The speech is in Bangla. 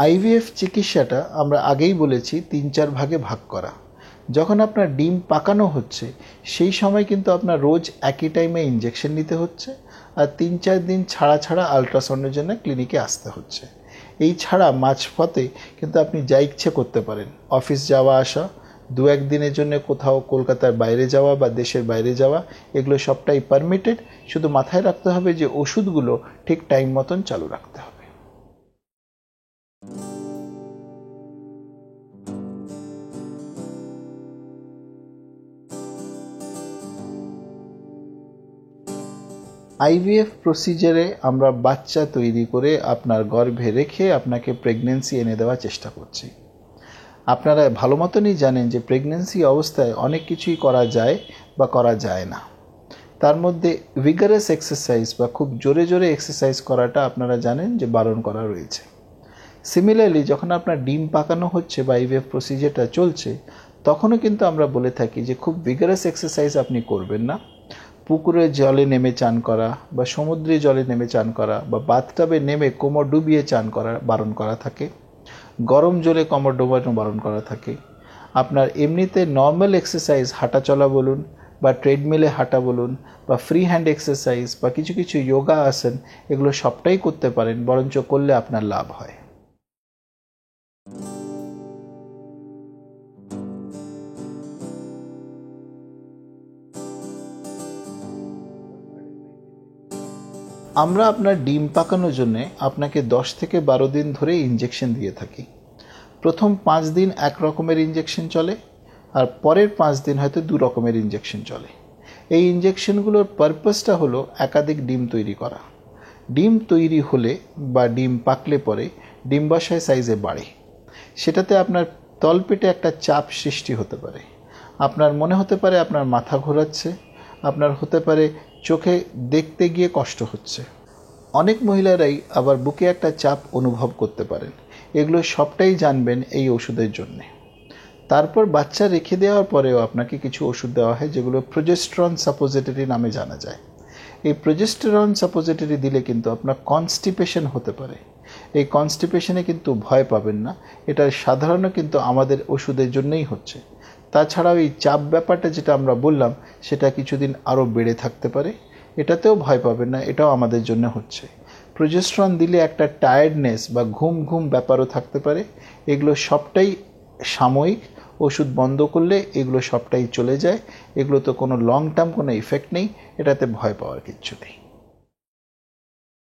আইভিএফ চিকিৎসাটা আমরা আগেই বলেছি 3-4 ভাগে ভাগ করা। যখন আপনার ডিম পাকানো হচ্ছে সেই সময় কিন্তু আপনার রোজ একই টাইমে ইঞ্জেকশন নিতে হচ্ছে, আর 3-4 দিন ছাড়া ছাড়া আলট্রাসাউন্ডের জন্য ক্লিনিকে আসতে হচ্ছে। এই ছাড়া মাঝপথে কিন্তু আপনি যা ইচ্ছে করতে পারেন, অফিস যাওয়া আসা, 2-1 দিনের জন্য কোথাও কলকাতার বাইরে যাওয়া বা দেশের বাইরে যাওয়া, এগুলো সবটাই পারমিটেড। শুধু মাথায় রাখতে হবে যে ওষুধগুলো ঠিক টাইম মতন চালু রাখতে হবে। আইভিএফ প্রসিজারে আমরা বাচ্চা তৈরি করে আপনার গর্ভে রেখে আপনাকে প্রেগন্যান্সি এনে দেওয়ার চেষ্টা করছি। আপনারা ভালো মতনই জানেন যে প্রেগন্যান্সি অবস্থায় অনেক কিছুই করা যায় বা করা যায় না। তার মধ্যে ভিগারাস এক্সারসাইজ বা খুব জোরে জোরে এক্সারসাইজ করাটা আপনারা জানেন যে বারণ করা রয়েছে। সিমিলারলি যখন আপনার ডিম পাকানো হচ্ছে বা আইভিএফ প্রসিজারটা চলছে, তখনও কিন্তু আমরা বলে থাকি যে খুব ভিগারাস এক্সারসাইজ আপনি করবেন না। পুকুরে জলে নেমে চান করা বা সমুদ্রে জলে নেমে চান করা বা বাথটাবে নেমে কোমর ডুবিয়ে চান করা বারণ করা থাকে। গরম জলে কোমর ডোবানো বারণ করা থাকে। আপনার এমনিতে নর্মাল এক্সারসাইজ হাঁটা চলা বলুন বা ট্রেডমিলে হাঁটা বলুন বা ফ্রি হ্যান্ড এক্সারসাইজ বা কিছু কিছু যোগা আসন, এগুলো সবটাই করতে পারেন, বরঞ্চ করলে আপনার লাভ হয়। আমরা আপনার ডিম পাকানোর জন্য আপনাকে 10 থেকে 12 দিন ধরে ইঞ্জেকশন দিয়ে থাকি। প্রথম 5 দিন এক রকমের ইঞ্জেকশন চলে, আর পরের 5 দিন হয়তো 2 রকমের ইঞ্জেকশন চলে। এই ইঞ্জেকশনগুলোর পারপাসটা হলো একাধিক ডিম তৈরি করা। ডিম তৈরি হলে বা ডিম পাকলে পরে ডিম্বাশয় সাইজে বাড়ে। সেটাতে আপনার তলপেটে একটা চাপ সৃষ্টি হতে পারে। আপনার মনে হতে পারে আপনার মাথা ঘোরাচ্ছে, আপনার হতে পারে চোখে দেখতে গিয়ে কষ্ট হচ্ছে। অনেক মহিলারাই আবার বুকে একটা চাপ অনুভব করতে পারেন। এগুলো সবটাই জানবেন এই ওষুধের জন্যে। তারপর বাচ্চা রেখে দেওয়ার পরেও আপনাকে কিছু ওষুধ দেওয়া হয় যেগুলো প্রোজেস্টেরন সাপোজিটরি নামে জানা যায়। এই প্রোজেস্টেরন সাপোজিটরি দিলে কিন্তু আপনার কনস্টিপেশন হতে পারে। এই কনস্টিপেশনে কিন্তু ভয় পাবেন না, এটা সাধারণত কিন্তু আমাদের ওষুধের জন্যই হচ্ছে। তাছাড়াও এই চাপ ব্যাপারটা যেটা আমরা বললাম, সেটা কিছুদিন আরও বেড়ে থাকতে পারে, এটাতেও ভয় পাবেন না, এটাও আমাদের জন্য হচ্ছে। প্রোজেস্টেরন দিলে একটা টায়ার্ডনেস বা ঘুম ঘুম ব্যাপারও থাকতে পারে। এগুলো সবটাই সাময়িক, ওষুধ বন্ধ করলে এগুলো সবটাই চলে যায়। এগুলো তো কোনো লং টার্ম কোনো ইফেক্ট নেই, এটাতে ভয় পাওয়ার কিচ্ছু নেই।